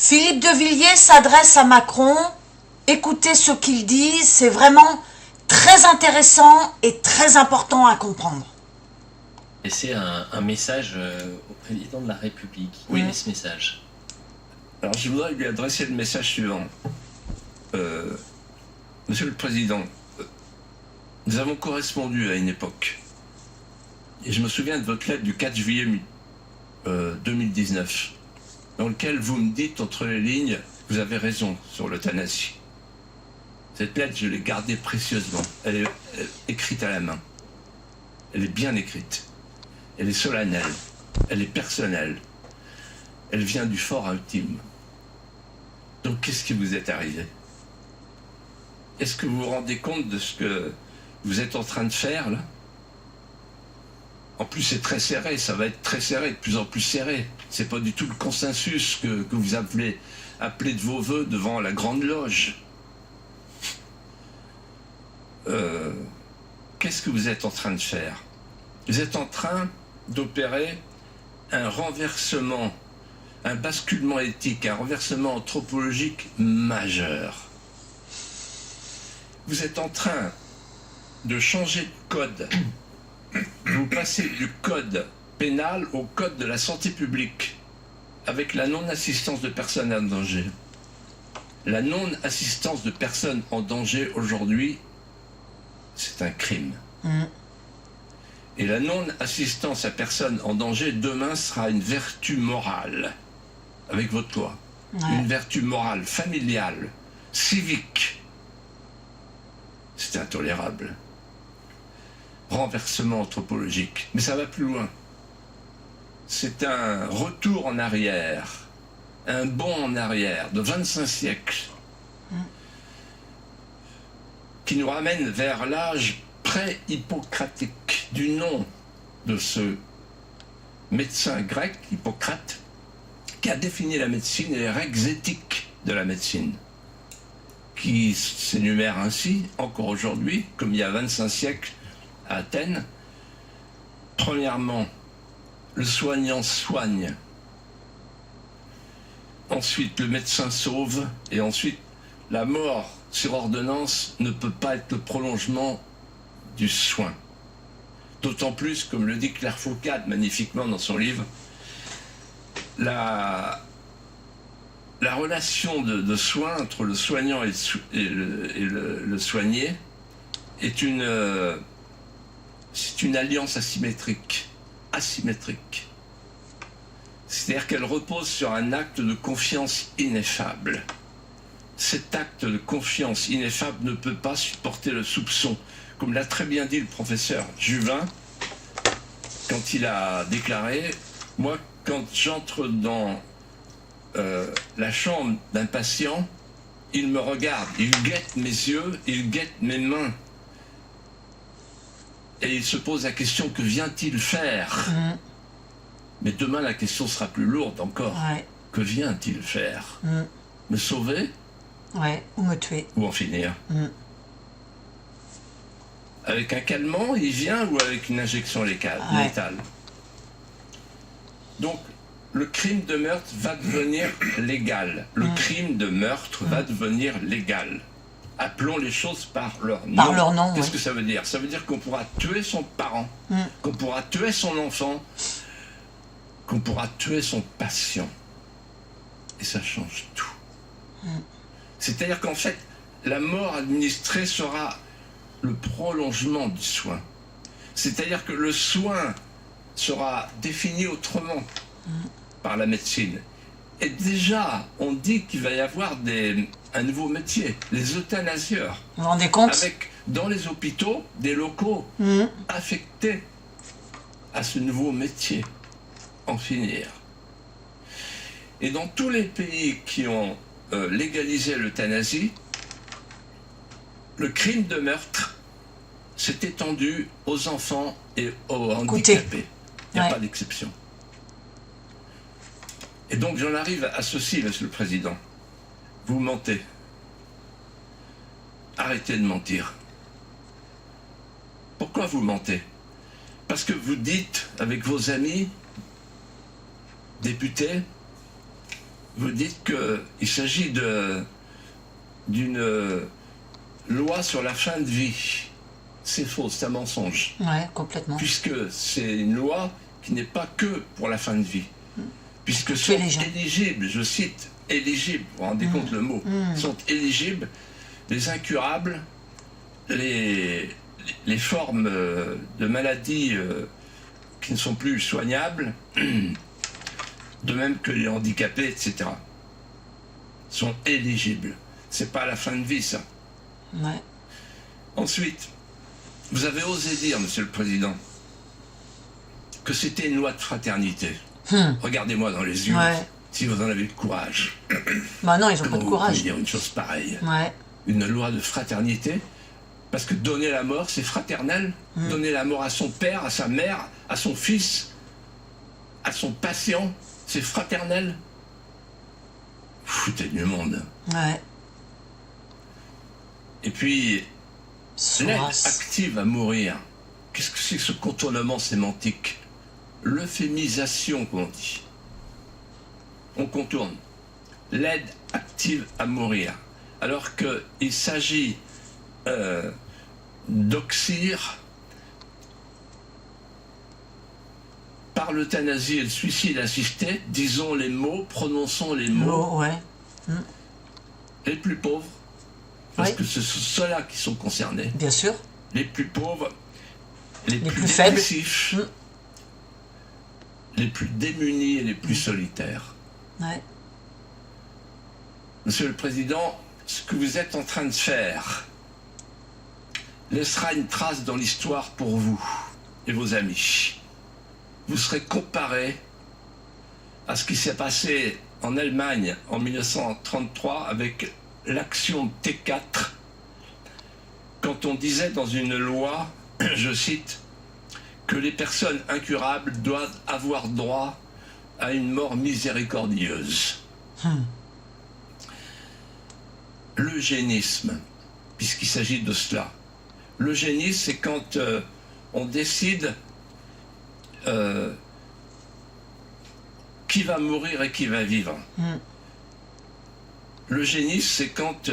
Philippe de Villiers s'adresse à Macron. Écoutez ce qu'il dit, c'est vraiment très intéressant et très important à comprendre. Et c'est un message au président de la République. Où est ce message? Alors je voudrais lui adresser le message suivant. Monsieur le Président, nous avons correspondu à une époque. Et je me souviens de votre lettre du 4 juillet 2019, dans lequel vous me dites entre les lignes, vous avez raison sur l'euthanasie. Cette lettre, je l'ai gardée précieusement. Elle est écrite à la main. Elle est bien écrite. Elle est solennelle. Elle est personnelle. Elle vient du fort intime. Donc, qu'est-ce qui vous est arrivé? Est-ce que vous vous rendez compte de ce que vous êtes en train de faire, là? En plus, c'est très serré, ça va être très serré, de plus en plus serré. C'est pas du tout le consensus que vous appelez de vos voeux devant la Grande Loge. Qu'est-ce que vous êtes en train de faire? Vous êtes en train d'opérer un renversement, un basculement éthique, un renversement anthropologique majeur. Vous êtes en train de changer de code. Vous passez du code pénal au code de la santé publique, avec la non-assistance de personnes en danger. La non-assistance de personnes en danger aujourd'hui, c'est un crime. Et la non-assistance à personnes en danger, demain, sera une vertu morale, avec votre loi. Une vertu morale, familiale, civique. C'est intolérable. Renversement anthropologique. Mais ça va plus loin. C'est un retour en arrière, un bond en arrière de 25 siècles, qui nous ramène vers l'âge pré-hippocratique, du nom de ce médecin grec, Hippocrate, qui a défini la médecine et les règles éthiques de la médecine, qui s'énumèrent ainsi, encore aujourd'hui, comme il y a 25 siècles, à Athènes. Premièrement, le soignant soigne. Ensuite, le médecin sauve. Et ensuite, la mort sur ordonnance ne peut pas être le prolongement du soin. D'autant plus, comme le dit Claire Faucade magnifiquement dans son livre, la relation de soin entre le soignant et le soigné est c'est une alliance asymétrique. C'est-à-dire qu'elle repose sur un acte de confiance ineffable. Cet acte de confiance ineffable ne peut pas supporter le soupçon. Comme l'a très bien dit le professeur Juvin, quand il a déclaré, moi, quand j'entre dans la chambre d'un patient, il me regarde, il guette mes yeux, il guette mes mains. Et il se pose la question, que vient-il faire? Mais demain, la question sera plus lourde encore. Que vient-il faire? Me sauver? Ou me tuer. Ou en finir? Avec un calmant, il vient, ou avec une injection létale? Donc, le crime de meurtre va devenir légal. Le crime de meurtre va devenir légal. Appelons les choses par leur nom. Par leur nom, Qu'est-ce que ça veut dire? Ça veut dire qu'on pourra tuer son parent, qu'on pourra tuer son enfant, qu'on pourra tuer son patient. Et ça change tout. C'est-à-dire qu'en fait, la mort administrée sera le prolongement du soin. C'est-à-dire que le soin sera défini autrement par la médecine. Et déjà, on dit qu'il va y avoir un nouveau métier, les euthanasieurs. Vous vous rendez compte? Avec, dans les hôpitaux, des locaux affectés à ce nouveau métier. En finir. Et dans tous les pays qui ont légalisé l'euthanasie, le crime de meurtre s'est étendu aux enfants et aux handicapés. Il n'y a pas d'exception. Et donc j'en arrive à ceci, Monsieur le Président. Vous mentez. Arrêtez de mentir. Pourquoi vous mentez? Parce que vous dites avec vos amis députés vous dites qu'il s'agit d'une loi sur la fin de vie. C'est faux, c'est un mensonge. Ouais, complètement. Puisque c'est une loi qui n'est pas que pour la fin de vie. Puisque sont éligibles, je cite, éligibles, vous vous rendez compte le mot, sont éligibles les incurables, les formes de maladies qui ne sont plus soignables, de même que les handicapés, etc. sont éligibles. C'est pas la fin de vie, ça. Ouais. Ensuite, vous avez osé dire, Monsieur le Président, que c'était une loi de fraternité. Regardez-moi dans les yeux, si vous en avez le courage. Bah non, ils ont pas de Comment courage. vous pouvez dire une chose pareille? Ouais. Une loi de fraternité, parce que donner la mort, c'est fraternel. Donner la mort à son père, à sa mère, à son fils, à son patient, c'est fraternel. Vous foutez du monde. Ouais. Et puis, l'aide Source. active à mourir, qu'est-ce que c'est que ce contournement sémantique? L'euphémisation, comme on dit. On contourne. L'aide active à mourir. Alors qu'il s'agit d'oxyre par l'euthanasie et le suicide assisté, disons les mots, prononçons les mots, Ouais. les plus pauvres, parce Oui. que ce sont ceux-là qui sont concernés, Bien sûr. les plus pauvres, les plus faibles. dépressifs, les plus démunis et les plus solitaires. Ouais. Monsieur le Président, ce que vous êtes en train de faire laissera une trace dans l'histoire pour vous et vos amis. Vous serez comparé à ce qui s'est passé en Allemagne en 1933 avec l'action T4, quand on disait dans une loi, je cite, que les personnes incurables doivent avoir droit à une mort miséricordieuse. L'eugénisme, puisqu'il s'agit de cela. L'eugénisme, c'est quand on décide qui va mourir et qui va vivre. L'eugénisme, c'est quand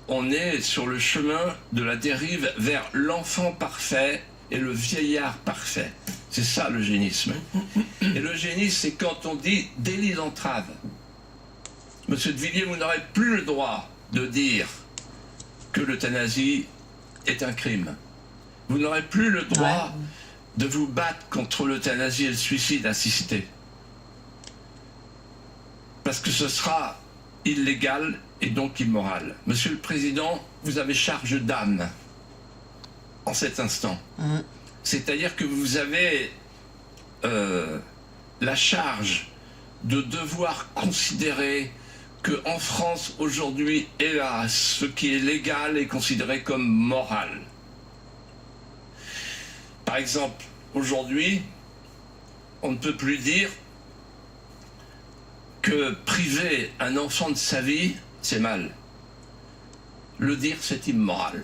on est sur le chemin de la dérive vers l'enfant parfait et le vieillard parfait. C'est ça l'eugénisme. Et l'eugénisme, c'est quand on dit délit d'entrave. Monsieur de Villiers, vous n'aurez plus le droit de dire que l'euthanasie est un crime. Vous n'aurez plus le droit de vous battre contre l'euthanasie et le suicide assisté. Parce que ce sera illégal et donc immoral. Monsieur le Président, vous avez charge d'âme en cet instant. C'est-à-dire que vous avez la charge de devoir considérer qu'en France, aujourd'hui, hélas, ce qui est légal est considéré comme moral. Par exemple, aujourd'hui, on ne peut plus dire que priver un enfant de sa vie, c'est mal. Le dire, c'est immoral.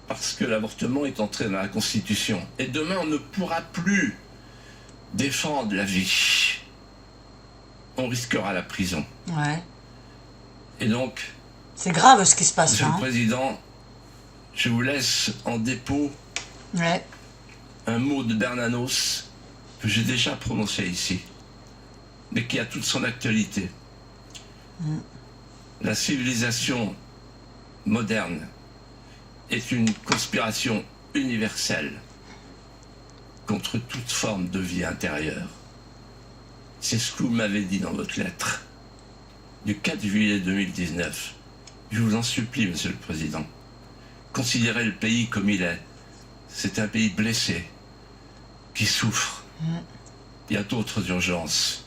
Parce que l'avortement est entré dans la Constitution. Et demain, on ne pourra plus défendre la vie. On risquera la prison. Ouais. Et donc, C'est grave ce qui se passe Monsieur là. le Président, je vous laisse en dépôt Ouais. un mot de Bernanos que j'ai déjà prononcé ici, mais qui a toute son actualité. La civilisation moderne est une conspiration universelle contre toute forme de vie intérieure. C'est ce que vous m'avez dit dans votre lettre du 4 juillet 2019. Je vous en supplie, Monsieur le Président, considérez le pays comme il est. C'est un pays blessé, qui souffre. Il y a d'autres urgences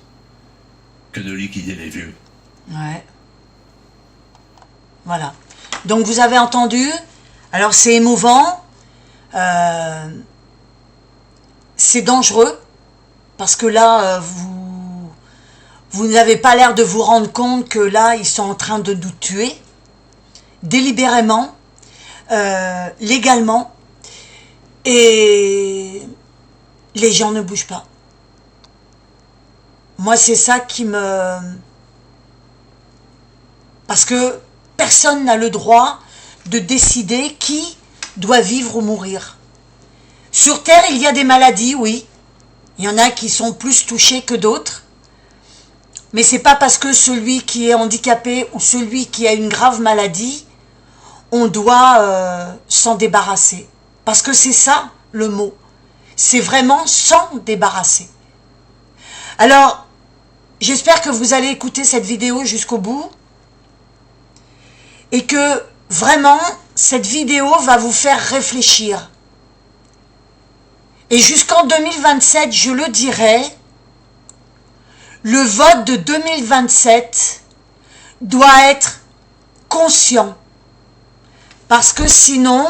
que de liquider les vieux. Ouais. Voilà. Donc vous avez entendu. Alors c'est émouvant. C'est dangereux. Parce que là, vous n'avez pas l'air de vous rendre compte que là, ils sont en train de nous tuer. Délibérément. Légalement. Et les gens ne bougent pas. Moi, c'est ça qui me Parce que personne n'a le droit de décider qui doit vivre ou mourir. Sur Terre, il y a des maladies, oui. Il y en a qui sont plus touchés que d'autres. Mais c'est pas parce que celui qui est handicapé ou celui qui a une grave maladie, on doit s'en débarrasser. Parce que c'est ça le mot. C'est vraiment s'en débarrasser. Alors, j'espère que vous allez écouter cette vidéo jusqu'au bout. Et que vraiment, cette vidéo va vous faire réfléchir. Et jusqu'en 2027, je le dirai, le vote de 2027 doit être conscient. Parce que sinon,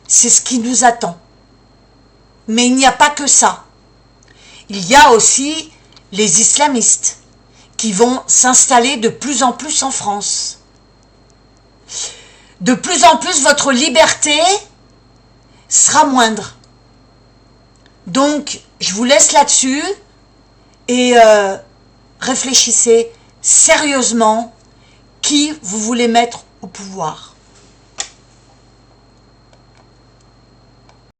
c'est ce qui nous attend. Mais il n'y a pas que ça. Il y a aussi les islamistes qui vont s'installer de plus en plus en France. De plus en plus, votre liberté sera moindre. Donc, je vous laisse là-dessus et réfléchissez sérieusement qui vous voulez mettre au pouvoir.